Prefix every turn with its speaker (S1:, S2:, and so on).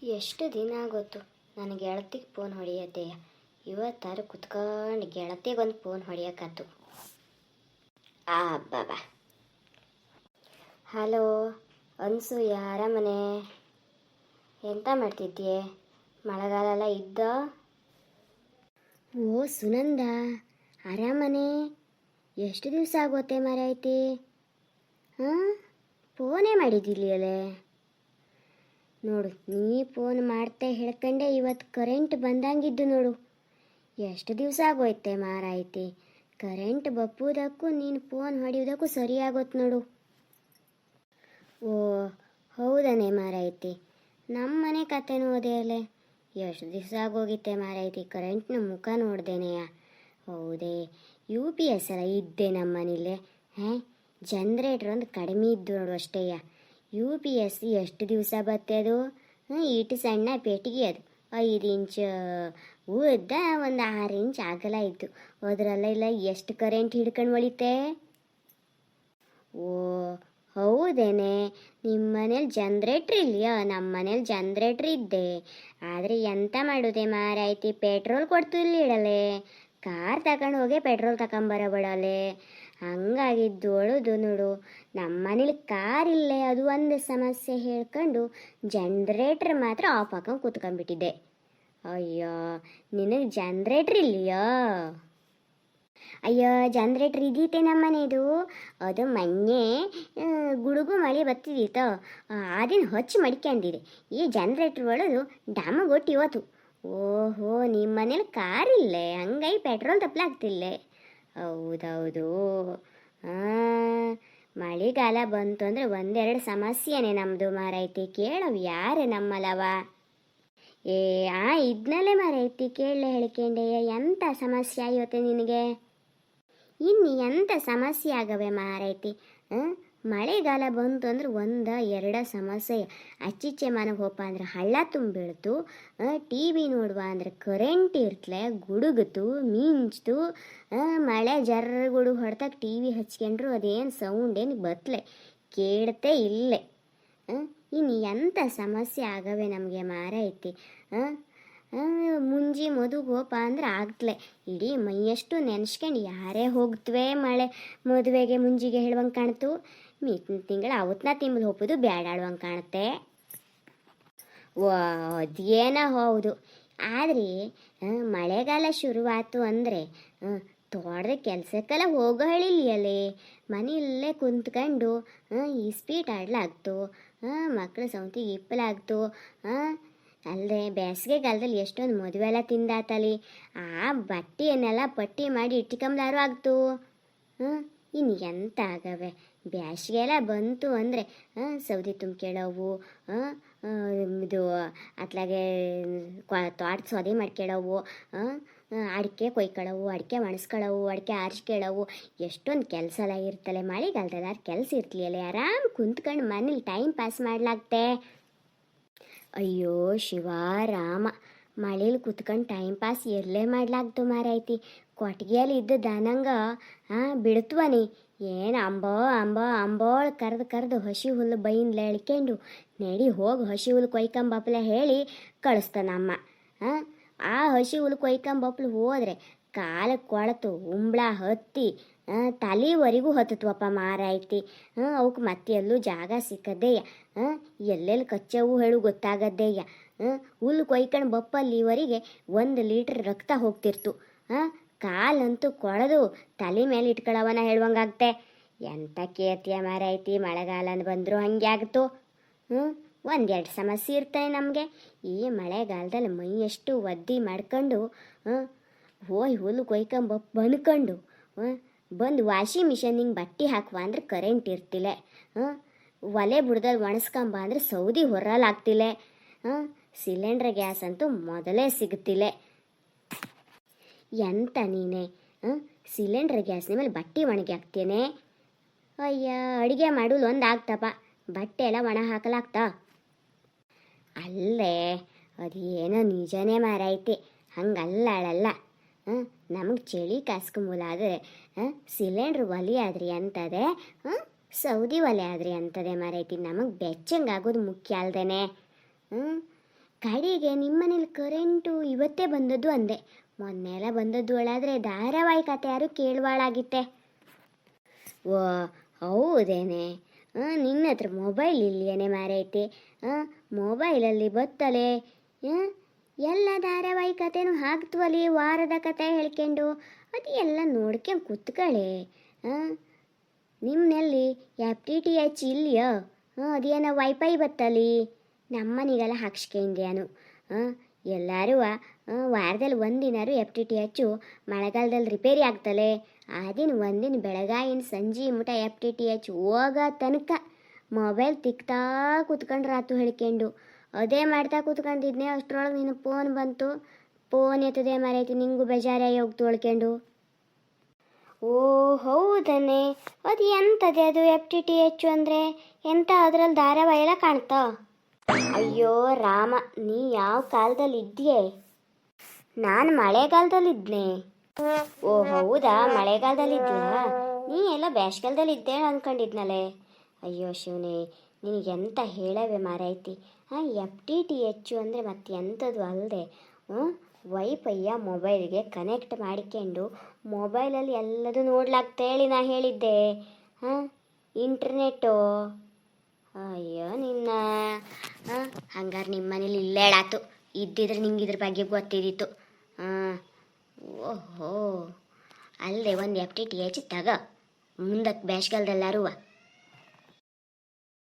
S1: ಎಷ್ಟು ದಿನ ಆಗೋತು ನನ್ನ ಗೆಳತಿಗೆ ಫೋನ್ ಹೊಡಿಯತ್ತೆ. ಇವತ್ತಾರು ಕುತ್ಕೊಂಡು ಗೆಳತಿಗೊಂದು ಫೋನ್ ಹೊಡಿಯೋಕ್ಕಾತು. ಅಬ್ಬಬ್ಬಾ. ಹಲೋ ಅನ್ಸೂಯ, ಆರಾಮನೆ? ಎಂತ ಮಾಡ್ತಿದ್ದೀಯೆ? ಮಳೆಗಾಲ ಎಲ್ಲ ಇದ್ದ? ಓ ಸುನಂದ, ಆರಾಮನೆ? ಎಷ್ಟು ದಿವಸ ಆಗೋತೆ ಮಾರೈತಿ? ಹಾಂ, ಫೋನೇ ಮಾಡಿದ್ದಿಲ್ಲಲೇ. ನೋಡು, ನೀ ಫೋನ್ ಮಾಡ್ತೆ ಹೇಳ್ಕಂಡೆ ಇವತ್ತು ಕರೆಂಟ್ ಬಂದಂಗಿದ್ದು ನೋಡು. ಎಷ್ಟು ದಿವಸ ಆಗೋಯ್ತೆ ಮಾರಾಯ್ತಿ. ಕರೆಂಟ್ ಬಪ್ಪುದಕ್ಕೂ ನೀನು ಫೋನ್ ಹೊಡಿಯೋದಕ್ಕೂ ಸರಿ ಆಗೋತ್ತು ನೋಡು. ಓ ಹೌದನೇ ಮಾರಾಯ್ತಿ, ನಮ್ಮ ಮನೆ ಕತೆ ನೋದೆ ಅಲ್ಲೇ. ಎಷ್ಟು ದಿವಸ ಆಗೋಗಿತ್ತೆ ಮಾರಾಯ್ತಿ ಕರೆಂಟ್ನ ಮುಖ ನೋಡ್ದೇನೆಯ. ಹೌದೇ, UPS ಎಲ್ಲ ಇದ್ದೆ ನಮ್ಮ ಮನೇಲೆ. ಜನ್ರೇಟ್ರ್ ಒಂದು ಕಡಿಮೆ ಇದ್ದು ನೋಡು ಅಷ್ಟೇಯ. UPS ಎಷ್ಟು ದಿವಸ ಬತ್ತೆ ಅದು? ಇಟ್ಟು ಸಣ್ಣ ಪೆಟ್ಟಿಗೆ ಅದು, 5 ಇಂಚ್ ಉದ್ದ, ಒಂದು 6 ಇಂಚ್ ಅಗಲ ಇತ್ತು. ಅದರಲ್ಲ ಎಷ್ಟು ಕರೆಂಟ್ ಹಿಡ್ಕೊಂಡು ಒಳಿತೆ. ಓ ಹೌದೇನೆ, ನಿಮ್ಮ ಮನೇಲಿ ಜನ್ರೇಟ್ರ್ ಇಲ್ಯಾ? ನಮ್ಮ ಮನೇಲಿ ಜನ್ರೇಟ್ರ್ ಇದ್ದೆ. ಆದರೆ ಎಂತ ಮಾಡೋದೆ ಮಾರಾಯ್ತಿ, ಪೆಟ್ರೋಲ್ ಕೊಡ್ತು ಇಲ್ಲಿ ಇಡಲೆ. ಕಾರ್ ತಗೊಂಡು ಹೋಗಿ ಪೆಟ್ರೋಲ್ ತಗೊಂಬರಬಿಡಲೆ. ಹಂಗಾಗಿದ್ದು ಒಳುದು ನೋಡು. ನಮ್ಮ ಮನೇಲಿ ಕಾರ್ ಇಲ್ಲೇ, ಅದು ಒಂದು ಸಮಸ್ಯೆ ಹೇಳ್ಕೊಂಡು ಜನ್ರೇಟ್ರ್ ಮಾತ್ರ ಆಫ್ ಹಾಕೊಂಡು ಕೂತ್ಕೊಂಡ್ಬಿಟ್ಟಿದ್ದೆ. ಅಯ್ಯೋ, ನಿನಗೆ ಜನ್ರೇಟ್ರ್ ಇಲ್ಲಯೋ? ಅಯ್ಯೋ, ಜನ್ರೇಟ್ರ್ ಇದೀತೆ ನಮ್ಮ ಮನೆಯದು. ಅದು ಮೊನ್ನೆ ಗುಡುಗು ಮಳೆ ಬತ್ತಿದಿತ್ತು, ಅದನ್ನ ಹೊಚ್ಚಿ ಮಡ್ಕೊಂಡಿದೆ. ಈ ಜನ್ರೇಟ್ರ್ ಒಳದು ಡಾಮಗೊಟ್ಟು ಇವತ್ತು. ಓಹೋ, ನಿಮ್ಮ ಮನೇಲಿ ಕಾರ್ ಇಲ್ಲೇ, ಹಂಗಾಗಿ ಪೆಟ್ರೋಲ್ ತಪ್ಪಲಾಗ್ತಿಲ್ಲೇ. ಹೌದೌದು. ಮಳೆಗಾಲ ಬಂತು ಅಂದರೆ ಒಂದೆರಡು ಸಮಸ್ಯೆನೇ ನಮ್ಮದು ಮಾರೈತಿ. ಕೇಳವು ಯಾರೇ ನಮ್ಮಲ್ಲವ. ಇದನ್ನಲ್ಲೇ ಮಾರೈತಿ ಕೇಳಲೆ ಹೇಳ್ಕೊಂಡೆಯ. ಎಂಥ ಸಮಸ್ಯೆ ಆಯ್ಯೋತೆ ನಿನಗೆ? ಇನ್ನು ಎಂಥ ಸಮಸ್ಯೆ ಆಗವೆ ಮಾರೈತಿ. ಮಳೆಗಾಲ ಬಂತು ಅಂದ್ರೆ 1-2 ಸಮಸ್ಯೆ. ಅಚ್ಚಿಚ್ಚೆ ಮನೆಗೆ ಹೋಪ ಅಂದ್ರೆ ಹಳ್ಳ ತುಂಬಿಡ್ತು. TV ನೋಡುವ ಅಂದ್ರೆ ಕರೆಂಟ್ ಇರ್ತಲೆ, ಗುಡುಗುತ್ತು, ಮಿಂಚ್ತು. ಮಳೆ ಜರ್ಗುಡು ಹೊಡ್ತಾಗ TV ಹಚ್ಕೊಂಡ್ರು ಅದೇನು ಸೌಂಡ್ ಏನು ಬತ್ತಲೆ ಕೇಳ್ತೇ ಇಲ್ಲೇ. ಇನ್ನು ಎಂಥ ಸಮಸ್ಯೆ ಆಗವೆ ನಮಗೆ ಮಾರೈತಿ. ಮುಂಜಿ ಮದುವೆ ಹೋಪ ಅಂದ್ರೆ ಆಗ್ತಲೆ ಇಡೀ ಮೈಯಷ್ಟು ನೆನೆಸ್ಕೊಂಡು ಯಾರೇ ಹೋಗ್ತವೆ ಮಳೆ ಮದುವೆಗೆ ಮುಂಜಿಗೆ ಹೇಳುವಂಗೆ ಕಾಣ್ತು. ಮೀಟಿನ ತಿಂಗಳು ಅವತ್ತನ್ನ ತಿಂಬದು ಹೋಗೋದು ಬ್ಯಾಡಾಡುವಂಗೆ ಕಾಣುತ್ತೆ. ಅದೇನೋ ಹೌದು. ಆದರೆ ಮಳೆಗಾಲ ಶುರುವಾತು ಅಂದರೆ ತೋಟದ ಕೆಲಸಕ್ಕೆಲ್ಲ ಹೋಗೋ ಹೇಳಿಲ್ಲೇ. ಮನೆಯಲ್ಲೇ ಕುಂತ್ಕೊಂಡು ಇಸ್ಪೀಟ್ ಆಡ್ಲಾಗ್ತು, ಮಕ್ಕಳು ಸೌಂತಿಗೆ ಇಪ್ಪಲಾಗ್ತು. ಅಲ್ಲದೆ ಬೇಸಿಗೆಗಾಲದಲ್ಲಿ ಎಷ್ಟೊಂದು ಮದುವೆ ಎಲ್ಲ ತಿಂದಾತಲಿ. ಆ ಬಟ್ಟೆಯನ್ನೆಲ್ಲ ಪಟ್ಟಿ ಮಾಡಿ ಇಟ್ಕೊಂಬಲಾರು ಆಗ್ತು. ಇನ್ನು ಎಂತ ಆಗವೆ. ಬೇಸಿಗೆ ಎಲ್ಲ ಬಂತು ಅಂದರೆ ಸೌದೆ ತುಂಬ್ಕೊಳ್ಳವು, ಇದು ಅತ್ಲಾಗೆ ತೋಟ ಸೌದೆ ಮಾಡ್ಕೊಳ್ಳವು, ಅಡಿಕೆ ಕೊಯ್ಕೊಳ್ಳವು, ಅಡಿಕೆ ಒಣಸ್ಕೊಳ್ಳವು, ಅಡಿಕೆ ಆರಿಸ್ಕೊಳ್ಳವು. ಎಷ್ಟೊಂದು ಕೆಲಸ ಎಲ್ಲ ಇರ್ತಲೆ. ಮಳೆಗಾಲದಲ್ಲಿ ಯಾರು ಕೆಲಸ ಇರ್ತಿಲ್ಲ, ಆರಾಮ್ ಕುಂತ್ಕೊಂಡು ಮನೇಲಿ ಟೈಮ್ ಪಾಸ್ ಮಾಡ್ಲಾಗ್ತೆ. ಅಯ್ಯೋ ಶಿವಾರಾಮ, ಮಳೇಲಿ ಕುತ್ಕೊಂಡು ಟೈಮ್ ಪಾಸ್ ಎಲ್ಲೇ ಮಾಡ್ಲಾಗ್ತು ಮಾರೈತಿ. ಕೊಟ್ಟಿಗೆಯಲ್ಲಿ ಇದ್ದ ದನಂಗ ಬಿಡ್ತ್ವನಿ ಏನು ಅಂಬೋಳು ಕರೆದು ಹಸಿ ಹುಲ್ಲು ಬೈನ್ಲೆ ಎಳ್ಕೊಂಡು ನಡಿ ಹೋಗಿ ಹಸಿ ಹುಲ್ಲು ಕೊಯ್ಕೊಂಬಪ್ಲೆ ಹೇಳಿ ಕಳಿಸ್ತಾನಮ್ಮ. ಆ ಹಸಿ ಹುಲ್ಲು ಕೊಯ್ಕೊಂಬಪ್ಲು ಹೋದರೆ ಕಾಲಕ್ಕೆ ಕೊಳತು ಉಂಬ್ಳ ಹತ್ತಿ ತಲೆವರೆಗೂ ಹತ್ತತ್ವಪ್ಪ ಮಾರೈತಿ. ಅವಕ್ಕೆ ಮತ್ತೆ ಎಲ್ಲೂ ಜಾಗ ಸಿಕ್ಕದೇಯ, ಎಲ್ಲೆಲ್ಲಿ ಕಚ್ಚವು ಹೇಳು ಗೊತ್ತಾಗದ್ದೇಯ. ಹುಲ್ಲು ಕೊಯ್ಕೊಂಡು ಬಪ್ಪಲ್ಲಿವರೆಗೆ 1 ಲೀಟ್ರ್ ರಕ್ತ ಹೋಗ್ತಿರ್ತು. ಕಾಲಂತೂ ಕೊಳೆದು ತಲೆ ಮೇಲೆ ಇಟ್ಕೊಳ್ಳವನ ಹೇಳುವಂಗಾಗ್ತೆ. ಎಂಥ ಕೇಳ್ತೀಯ ಮಾರೈತಿ. ಮಳೆಗಾಲ ಬಂದರೂ ಹಂಗೆ ಆಗ್ತು. 1-2 ಸಮಸ್ಯೆ ಇರ್ತಾನೆ ನಮಗೆ. ಈ ಮಳೆಗಾಲದಲ್ಲಿ ಮೈಯಷ್ಟು ಒದ್ದಿ ಮಾಡ್ಕೊಂಡು ಹೋಯ್ ಹುಲ್ಲು ಕೊಯ್ಕೊಂಬಪ್ಪು ಬಂದ್ಕೊಂಡು ಬಂದು ವಾಷಿಂಗ್ ಮಿಷನಿಗೆ ಬಟ್ಟೆ ಹಾಕುವ ಅಂದ್ರೆ ಕರೆಂಟ್ ಇರ್ತಿಲ್ಲ. ಒಲೆ ಬುಡ್ದಲ್ಲಿ ಒಣಸ್ಕೊಂಬ ಅಂದ್ರೆ ಸೌದಿ ಹೊರಲಾಗ್ತಿಲ್ಲ. ಸಿಲಿಂಡ್ರ್ ಗ್ಯಾಸ್ ಅಂತೂ ಮೊದಲೇ ಸಿಗುತ್ತಿಲ್ಲ. ಎಂತ ನೀನೆ ಸಿಲಿಂಡ್ರ್ ಗ್ಯಾಸ್ನ ಮೇಲೆ ಬಟ್ಟೆ ಒಣಗಿ ಹಾಕ್ತೇನೆ. ಅಯ್ಯ, ಅಡುಗೆ ಮಾಡೋದು ಒಂದು ಆಗ್ತಪ್ಪ, ಬಟ್ಟೆ ಎಲ್ಲ ಒಣ ಹಾಕಲಾಗ್ತಾ? ಅಲ್ಲೇ ಅದೇನೋ ನಿಜನೇ ಮಾರೈತಿ. ಹಂಗಲ್ಲ ಅಳಲ್ಲ. ನಮಗೆ ಚಳಿ ಕಾಸ್ಕೊಂಬುಲಾದರೆ ಸಿಲಿಂಡ್ರ್ ಒಲೆ ಆದ್ರಿ ಅಂತದೆ, ಸೌದಿ ಒಲೆ ಆದ್ರಿ ಅಂತದೆ ಮಾರೈತಿ. ನಮಗೆ ಬೆಚ್ಚಂಗಾಗೋದು ಮುಖ್ಯ ಅಲ್ದೇನೆ. ಕಡೆಗೆ ನಿಮ್ಮನೇಲಿ ಕರೆಂಟು ಇವತ್ತೇ ಬಂದದ್ದು ಅಂದೆ. ಮೊನ್ನೆ ಎಲ್ಲ ಬಂದದ್ದು ಒಳಾದರೆ ಧಾರಾವಾಹಿ ಕತೆ ಯಾರು ಕೇಳುವಾಳಾಗಿತ್ತೆ. ಓ ಹೌದೇನೆ. ನಿನ್ನ ಹತ್ರ ಮೊಬೈಲ್ ಇಲ್ಲೇನೆ ಮಾರೈತಿ. ಮೊಬೈಲಲ್ಲಿ ಬತ್ತಲೆ ಎಲ್ಲ ಧಾರಾವಾಹಿ ಕತೆನೂ ಹಾಕ್ತವಲ್ಲಿ, ವಾರದ ಕತೆ ಹೇಳ್ಕೊಂಡು ಅದು ಎಲ್ಲ ನೋಡ್ಕೊಂಡು ಕೂತ್ಕೊಳ್ಳಿ. ನಿಮ್ಮನಲ್ಲಿ FTTH ಇಲ್ಲಿಯೋ? ಅದೇನೋ ವೈಫೈ ಬತ್ತಲ್ಲಿ, ನಮ್ಮನಿಗೆಲ್ಲ ಹಾಕ್ಸ್ಕೊಂಡ್ಯಾನು. ಎಲ್ಲರೂ ವಾರದಲ್ಲಿ ಒಂದಿನಾರು FTTH ಮಳೆಗಾಲದಲ್ಲಿ ರಿಪೇರಿ ಆಗ್ತಲೆ. ಆದಿನ ಒಂದಿನ ಬೆಳಗಾಯಿನ ಸಂಜೆ ಮುಟ FTTH ಹೋಗೋ ತನಕ ಮೊಬೈಲ್ ತಿಕ್ತಾ ಕೂತ್ಕೊಂಡ್ರಾತು ಹೇಳ್ಕೊಂಡು ಅದೇ ಮಾಡ್ತಾ ಕೂತ್ಕೊಂಡಿದ್ನೆ. ಅಷ್ಟರೊಳಗೆ ನಿನ್ನ ಫೋನ್ ಬಂತು. ಫೋನ್ ಎತ್ತದೆ ಮರೈತಿ, ನಿಂಗೂ ಬೇಜಾರಾಗಿ ಹೋಗಿ ತೊಳ್ಕೊಂಡು. ಓ ಹೌದನ್ನೇ, ಅದು ಎಂಥದ್ದೇ ಅದು FTTH ಅಂದರೆ? ಎಂಥ ಅದರಲ್ಲಿ ಧಾರಾವಾಹಿ ಎಲ್ಲ ಕಾಣ್ತಾ? ಅಯ್ಯೋ ರಾಮ, ನೀ ಯಾವ ಕಾಲದಲ್ಲಿ ಇದ್ದೀಯೇ? ನಾನು ಮಳೆಗಾಲದಲ್ಲಿದ್ನೆ. ಓ ಹೌದಾ, ಮಳೆಗಾಲದಲ್ಲಿದ್ದೀಯಾ? ನೀ ಎಲ್ಲ ಬೇಸಿಗೆಗಾಲದಲ್ಲಿ ಇದ್ದೆ ಅಂದ್ಕೊಂಡಿದ್ನಲ್ಲೇ. ಅಯ್ಯೋ ಶಿವನೇ, ನಿನಗೆಂತ ಹೇಳವೆ ಮಾರೈತಿ. FTTH ಅಂದರೆ ಮತ್ತೆ ಎಂಥದ್ದು ಅಲ್ಲದೆ ವೈಫೈಯ ಮೊಬೈಲ್ಗೆ ಕನೆಕ್ಟ್ ಮಾಡಿಕೊಂಡು ಮೊಬೈಲಲ್ಲಿ ಎಲ್ಲದೂ ನೋಡ್ಲಾಗ್ತೇಳಿ ನಾ ಹೇಳಿದ್ದೆ. ಇಂಟರ್ನೆಟ್ಟು. ಅಯ್ಯೋ ನಿನ್ನ, ಹಂಗಾರೆ ನಿಮ್ಮ ಮನೇಲಿ ಇಲ್ಲೇಳಾತು. ಇದ್ದಿದ್ರೆ ನಿಂಗೆ ಇದ್ರ ಬಗ್ಗೆ ಗೊತ್ತಿದ್ದಿತ್ತು. ಓಹೋ, ಅಲ್ಲದೆ ಒಂದು FTTH ತಗೋ, ಮುಂದಕ್ಕೆ ಬೇಸಿಗೆಲ್ದೆಲ್ಲರೂ